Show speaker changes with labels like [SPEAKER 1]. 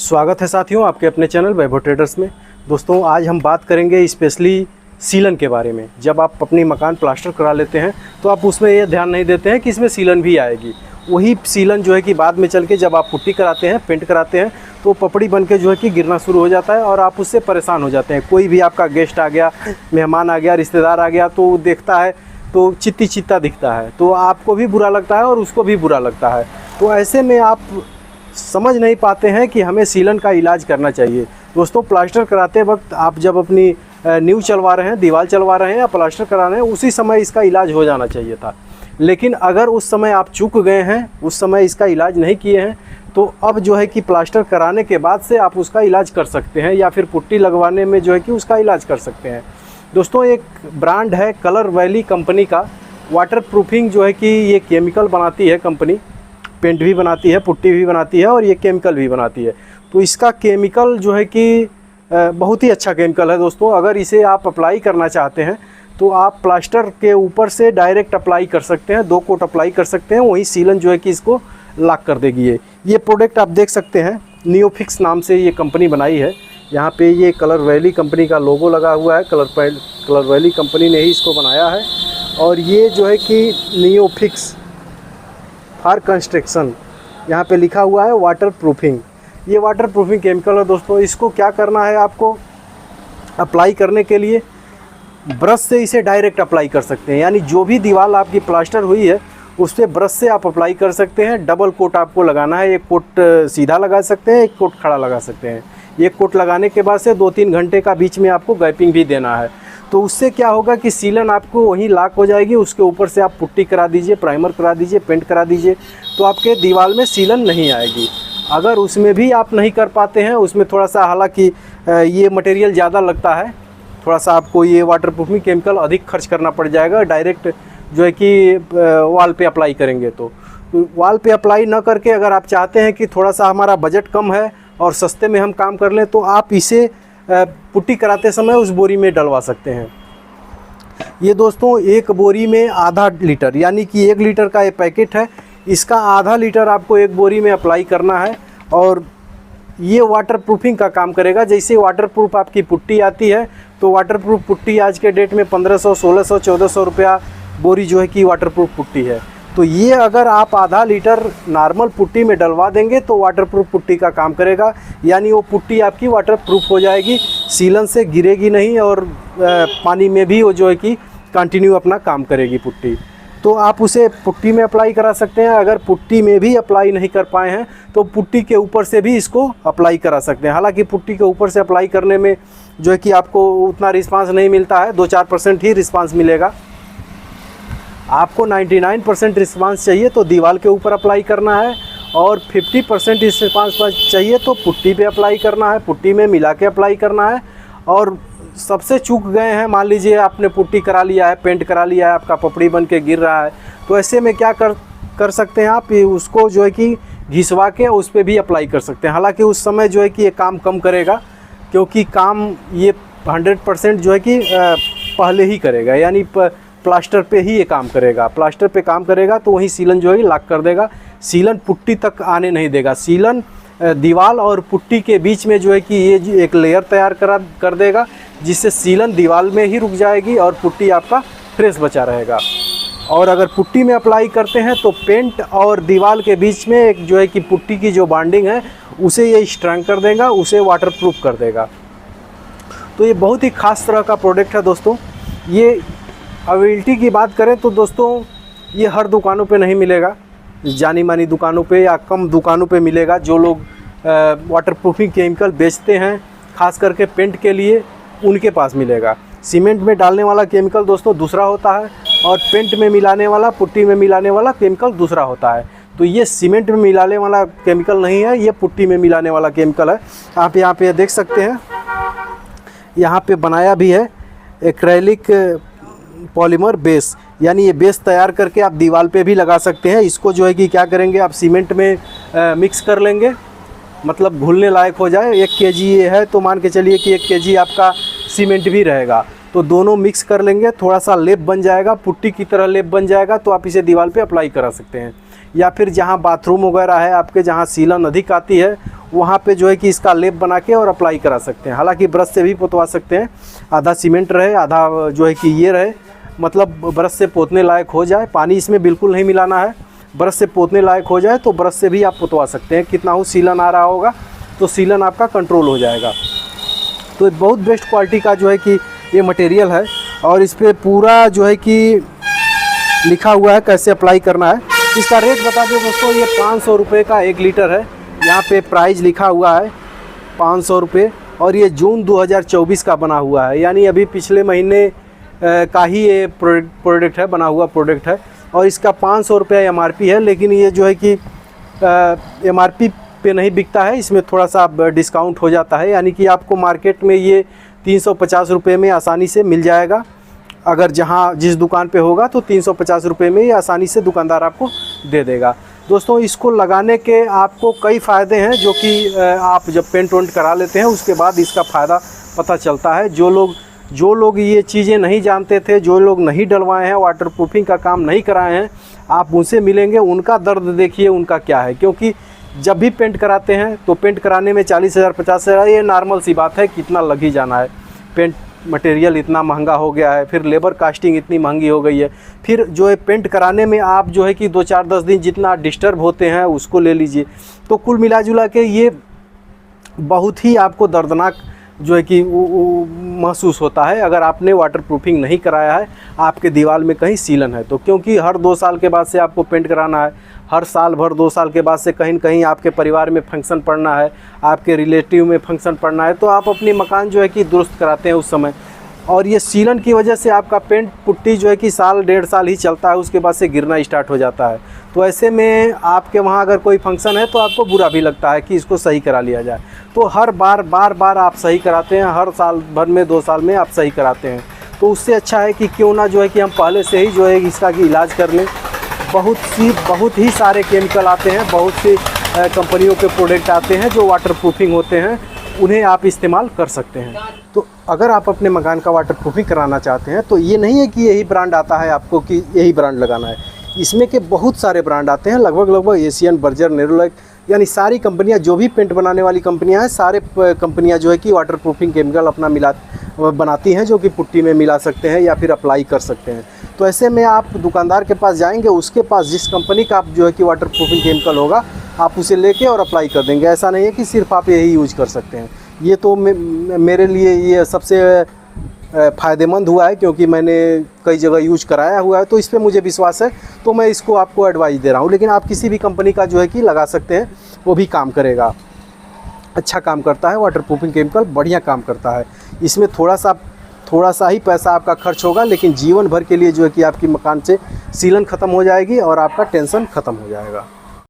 [SPEAKER 1] स्वागत है साथियों आपके अपने चैनल वैभव ट्रेडर्स में। दोस्तों आज हम बात करेंगे स्पेशली सीलन के बारे में। जब आप अपनी मकान प्लास्टर करा लेते हैं तो आप उसमें ये ध्यान नहीं देते हैं कि इसमें सीलन भी आएगी। वही सीलन जो है कि बाद में चल के जब आप पुट्टी कराते हैं, पेंट कराते हैं, तो पपड़ी बन के जो है कि गिरना शुरू हो जाता है और आप उससे परेशान हो जाते हैं। कोई भी आपका गेस्ट आ गया, मेहमान आ गया, रिश्तेदार आ गया तो देखता है तो चित्ता दिखता है, तो आपको भी बुरा लगता है और उसको भी बुरा लगता है। तो ऐसे में आप समझ नहीं पाते हैं कि हमें सीलन का इलाज करना चाहिए। दोस्तों प्लास्टर कराते वक्त आप जब अपनी नींव चलवा रहे हैं, दीवार चलवा रहे हैं या प्लास्टर करा रहे हैं, उसी समय इसका इलाज हो जाना चाहिए था। लेकिन अगर उस समय आप चूक गए हैं, उस समय इसका इलाज नहीं किए हैं, तो अब जो है कि प्लास्टर कराने के बाद से आप उसका इलाज कर सकते हैं या फिर पुट्टी लगवाने में जो है कि उसका इलाज कर सकते हैं। दोस्तों एक ब्रांड है कलर वैली कंपनी का, वाटर प्रूफिंग जो है कि ये केमिकल बनाती है कंपनी, पेंट भी बनाती है, पुट्टी भी बनाती है और ये केमिकल भी बनाती है। तो इसका केमिकल जो है कि बहुत ही अच्छा केमिकल है दोस्तों। अगर इसे आप अप्लाई करना चाहते हैं तो आप प्लास्टर के ऊपर से डायरेक्ट अप्लाई कर सकते हैं, 2 कोट अप्लाई कर सकते हैं, वहीं सीलन जो है कि इसको लॉक कर देगी। ये प्रोडक्ट आप देख सकते हैं, नियोफिक्स नाम से ये कंपनी बनाई है। यहाँ पे ये कलर वैली कंपनी का लोगो लगा हुआ है, कलर वैली कंपनी ने ही इसको बनाया है। और ये जो है कि नियोफिक्स फॉर कंस्ट्रक्शन यहाँ पे लिखा हुआ है वाटर प्रूफिंग। ये वाटर प्रूफिंग केमिकल है दोस्तों। इसको क्या करना है, आपको अप्लाई करने के लिए ब्रश से इसे डायरेक्ट अप्लाई कर सकते हैं। यानी जो भी दीवार आपकी प्लास्टर हुई है उस पर ब्रश से आप अप्लाई कर सकते हैं। डबल कोट आपको लगाना है, एक कोट सीधा लगा सकते हैं, एक कोट खड़ा लगा सकते हैं। एक कोट लगाने के बाद से 2-3 घंटे का बीच में आपको गैपिंग भी देना है। तो उससे क्या होगा कि सीलन आपको वहीं लॉक हो जाएगी। उसके ऊपर से आप पुट्टी करा दीजिए, प्राइमर करा दीजिए, पेंट करा दीजिए, तो आपके दीवार में सीलन नहीं आएगी। अगर उसमें भी आप नहीं कर पाते हैं, उसमें थोड़ा सा हालांकि ये मटेरियल ज़्यादा लगता है, थोड़ा सा आपको ये वाटर प्रूफिंग केमिकल अधिक खर्च करना पड़ जाएगा। डायरेक्ट जो है कि वॉल पे अप्लाई करेंगे तो वॉल पे अप्लाई ना करके अगर आप चाहते हैं कि थोड़ा सा हमारा बजट कम है और सस्ते में हम काम कर लें, तो आप इसे पुट्टी कराते समय उस बोरी में डलवा सकते हैं। ये दोस्तों एक बोरी में आधा लीटर, यानी कि 1 लीटर का ये पैकेट है, इसका आधा लीटर आपको एक बोरी में अप्लाई करना है। और ये वाटर प्रूफिंग का काम करेगा। जैसे वाटर प्रूफ आपकी पुट्टी आती है तो वाटर प्रूफ पुट्टी आज के डेट में 1500, 1600, 1400 रुपया बोरी जो है कि वाटर प्रूफ पुट्टी है। तो ये अगर आप आधा लीटर नॉर्मल पुट्टी में डलवा देंगे तो वाटर प्रूफ पुट्टी का काम करेगा। यानी वो पुट्टी आपकी वाटर प्रूफ हो जाएगी, सीलन से गिरेगी नहीं और पानी में भी वो जो है कि कंटिन्यू अपना काम करेगी पुट्टी। तो आप उसे पुट्टी में अप्लाई करा सकते हैं। अगर पुट्टी में भी अप्लाई नहीं कर पाए हैं तो पुट्टी के ऊपर से भी इसको अप्लाई करा सकते हैं। हालांकि पुट्टी के ऊपर से अप्लाई करने में जो है कि आपको उतना रिस्पांस नहीं मिलता है, 2-4% ही रिस्पांस मिलेगा। आपको 99% रिस्पांस चाहिए तो दीवार के ऊपर अप्लाई करना है और 50% रिस्पांस चाहिए तो पुट्टी पे अप्लाई करना है, पुट्टी में मिला के अप्लाई करना है। और सबसे चूक गए हैं, मान लीजिए आपने पुट्टी करा लिया है, पेंट करा लिया है, आपका पपड़ी बन के गिर रहा है, तो ऐसे में क्या कर सकते हैं आप, उसको जो है कि घिसवा के उस पर भी अप्लाई कर सकते हैं। हालांकि उस समय जो है कि ये काम कम करेगा, क्योंकि काम ये 100% जो है कि पहले ही करेगा, यानी प्लास्टर पे ही ये काम करेगा। प्लास्टर पे काम करेगा तो वही सीलन जो है लॉक कर देगा, सीलन पुट्टी तक आने नहीं देगा। सीलन दीवार और पुट्टी के बीच में जो है कि ये एक लेयर तैयार कर देगा, जिससे सीलन दीवार में ही रुक जाएगी और पुट्टी आपका फ्रेश बचा रहेगा। और अगर पुट्टी में अप्लाई करते हैं तो पेंट और दीवार के बीच में एक जो है कि पुट्टी की जो बॉन्डिंग है उसे ये स्ट्रॉन्ग कर देगा, उसे वाटर प्रूफ कर देगा। तो ये बहुत ही ख़ास तरह का प्रोडक्ट है दोस्तों। ये अवेलेबिलिटी की बात करें तो दोस्तों ये हर दुकानों पे नहीं मिलेगा, जानी मानी दुकानों पे या कम दुकानों पे मिलेगा। जो लोग वाटर प्रूफिंग केमिकल बेचते हैं खास करके पेंट के लिए, उनके पास मिलेगा। सीमेंट में डालने वाला केमिकल दोस्तों दूसरा होता है और पेंट में मिलाने वाला, पुट्टी में मिलाने वाला केमिकल दूसरा होता है। तो ये सीमेंट में मिलाने वाला केमिकल नहीं है, ये पुट्टी में मिलाने वाला केमिकल है। आप यहाँ पे देख सकते हैं, यहाँ पे बनाया भी है एक्रेलिक पॉलीमर बेस, यानी ये बेस तैयार करके आप दीवार पे भी लगा सकते हैं। इसको जो है कि क्या करेंगे, आप सीमेंट में मिक्स कर लेंगे, मतलब घुलने लायक हो जाए। 1 केजी ये है तो मान के चलिए कि 1 केजी आपका सीमेंट भी रहेगा, तो दोनों मिक्स कर लेंगे, थोड़ा सा लेप बन जाएगा, पुट्टी की तरह लेप बन जाएगा, तो आप इसे दीवार पे अप्लाई करा सकते हैं। या फिर जहाँ बाथरूम वगैरह है आपके, जहाँ सीलन अधिक आती है, वहाँ पे जो है कि इसका लेप बना के और अप्लाई करा सकते हैं। हालांकि ब्रश से भी पोतवा सकते हैं, आधा सीमेंट रहे आधा जो है कि ये रहे, मतलब ब्रश से पोतने लायक हो जाए। पानी इसमें बिल्कुल नहीं मिलाना है, ब्रश से पोतने लायक हो जाए तो ब्रश से भी आप पोतवा सकते हैं। कितना हो सीलन आ रहा होगा तो सीलन आपका कंट्रोल हो जाएगा। तो बहुत बेस्ट क्वालिटी का जो है कि ये मटेरियल है, और इस पर पूरा जो है कि लिखा हुआ है कैसे अप्लाई करना है। इसका रेट बता दें दोस्तों, ये 500 रुपये का 1 लीटर है। यहाँ पे प्राइस लिखा हुआ है 500 रुपये, और ये जून 2024 का बना हुआ है, यानी अभी पिछले महीने का ही ये प्रोडक्ट है, बना हुआ प्रोडक्ट है। और इसका 500 रुपये MRP है, लेकिन ये जो है कि MRP पे नहीं बिकता है, इसमें थोड़ा सा डिस्काउंट हो जाता है, यानी कि आपको मार्केट में ये 350 रुपये में आसानी से मिल जाएगा। अगर जहाँ जिस दुकान पे होगा तो 350 रुपये में ये आसानी से दुकानदार आपको दे देगा। दोस्तों इसको लगाने के आपको कई फ़ायदे हैं, जो कि आप जब पेंट वेंट करा लेते हैं उसके बाद इसका फ़ायदा पता चलता है। जो लोग ये चीज़ें नहीं जानते थे, जो लोग नहीं डलवाए हैं, वाटर प्रूफिंग का काम नहीं कराए हैं, आप उनसे मिलेंगे, उनका दर्द देखिए उनका क्या है। क्योंकि जब भी पेंट कराते हैं तो पेंट कराने में 40,000 50,000 ये नॉर्मल सी बात है, कितना लग ही जाना है। पेंट मटेरियल इतना महंगा हो गया है, फिर लेबर कास्टिंग इतनी महंगी हो गई है, फिर जो है पेंट कराने में आप जो है कि 2-4-10 दिन जितना डिस्टर्ब होते हैं उसको ले लीजिए। तो कुल मिला जुला के ये बहुत ही आपको दर्दनाक जो है कि महसूस होता है अगर आपने वाटर प्रूफिंग नहीं कराया है, आपके दीवार में कहीं सीलन है तो। क्योंकि हर 2 साल के बाद से आपको पेंट कराना है, हर साल भर 2 साल के बाद से कहीं न कहीं आपके परिवार में फंक्शन पड़ना है, आपके रिलेटिव में फंक्शन पड़ना है, तो आप अपनी मकान जो है कि दुरुस्त कराते हैं उस समय। और ये सीलन की वजह से आपका पेंट पुट्टी जो है कि साल 1.5 साल ही चलता है, उसके बाद से गिरना स्टार्ट हो जाता है। तो ऐसे में आपके वहाँ अगर कोई फंक्शन है तो आपको बुरा भी लगता है कि इसको सही करा लिया जाए। तो हर बार आप सही कराते हैं, हर साल भर में 2 साल में आप सही कराते हैं। तो उससे अच्छा है कि क्यों ना जो है कि हम पहले से ही जो है इसका इलाज कर लें। बहुत ही सारे केमिकल आते हैं, बहुत सी कंपनियों के प्रोडक्ट आते हैं जो वाटर प्रूफिंग होते हैं, उन्हें आप इस्तेमाल कर सकते हैं। तो अगर आप अपने मकान का वाटर प्रूफिंग कराना चाहते हैं तो ये नहीं है कि यही ब्रांड आता है आपको कि यही ब्रांड लगाना है। इसमें के बहुत सारे ब्रांड आते हैं, लगभग एशियन, बर्जर, नेरोलैक, यानी सारी कंपनियां, जो भी पेंट बनाने वाली कंपनियां हैं, सारे कंपनियां जो है कि वाटर प्रूफिंग केमिकल अपना बनाती हैं, जो कि पुट्टी में मिला सकते हैं या फिर अप्लाई कर सकते हैं। तो ऐसे में आप दुकानदार के पास जाएंगे, उसके पास जिस कंपनी का आप जो है कि वाटर प्रूफिंग केमिकल होगा आप उसे लेके और अप्लाई कर देंगे। ऐसा नहीं है कि सिर्फ आप यही यूज़ कर सकते हैं। ये तो मेरे लिए ये सबसे फ़ायदेमंद हुआ है, क्योंकि मैंने कई जगह यूज कराया हुआ है, तो इस पे मुझे विश्वास है, तो मैं इसको आपको एडवाइस दे रहा हूँ। लेकिन आप किसी भी कंपनी का जो है कि लगा सकते हैं, वो भी काम करेगा, अच्छा काम करता है। वाटर प्रूफिंग केमिकल बढ़िया काम करता है। इसमें थोड़ा सा ही पैसा आपका खर्च होगा, लेकिन जीवन भर के लिए जो है कि आपकी मकान से सीलन ख़त्म हो जाएगी और आपका टेंशन ख़त्म हो जाएगा।